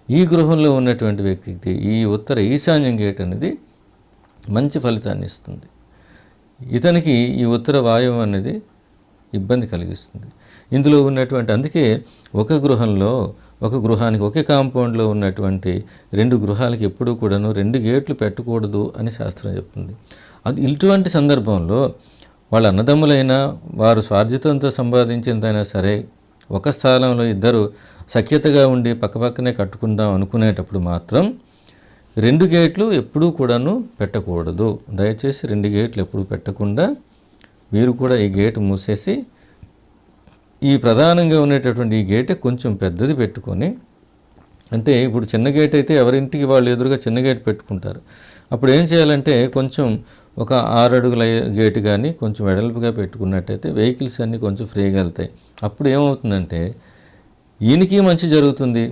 ఈ గృహంలో ఉన్నటువంటి వ్యక్తికి ఈ ఉత్తర ఈశాన్యం గేట్ అనేది మంచి ఫలితాన్ని ఇస్తుంది. ఇతనికి ఈ ఉత్తర వాయువు అనేది ఇబ్బంది కలిగిస్తుంది. ఇందులో ఉన్నటువంటి అందుకే ఒక గృహానికి ఒకే కాంపౌండ్లో ఉన్నటువంటి 2 గృహాలకి ఎప్పుడూ కూడాను 2 గేట్లు పెట్టకూడదు అని శాస్త్రం చెప్తుంది. అది ఇటువంటి సందర్భంలో వాళ్ళ అన్నదమ్ములైనా వారు స్వార్జితంతో సంపాదించినదైనా సరే ఒక స్థలంలో ఇద్దరు సఖ్యతగా ఉండి పక్కపక్కనే కట్టుకుందాం అనుకునేటప్పుడు మాత్రం 2 గేట్లు ఎప్పుడూ కూడాను పెట్టకూడదు. దయచేసి 2 గేట్లు ఎప్పుడూ పెట్టకుండా మీరు కూడా ఈ గేటు మూసేసి ఈ ప్రధానంగా ఉండేటటువంటి ఈ గేటే కొంచెం పెద్దది పెట్టుకొని, అంటే ఇప్పుడు చిన్న గేట్ అయితే ఎవరింటికి వాళ్ళు ఎదురుగా చిన్న గేట్ పెట్టుకుంటారు. అప్పుడు ఏం చేయాలంటే కొంచెం ఒక 6 అడుగుల గేటు కానీ కొంచెం వెడల్పుగా పెట్టుకున్నట్టయితే వెహికల్స్ అన్నీ కొంచెం ఫ్రీగా వెళ్తాయి. అప్పుడు ఏమవుతుందంటే ఈయనకి మంచి జరుగుతుంది,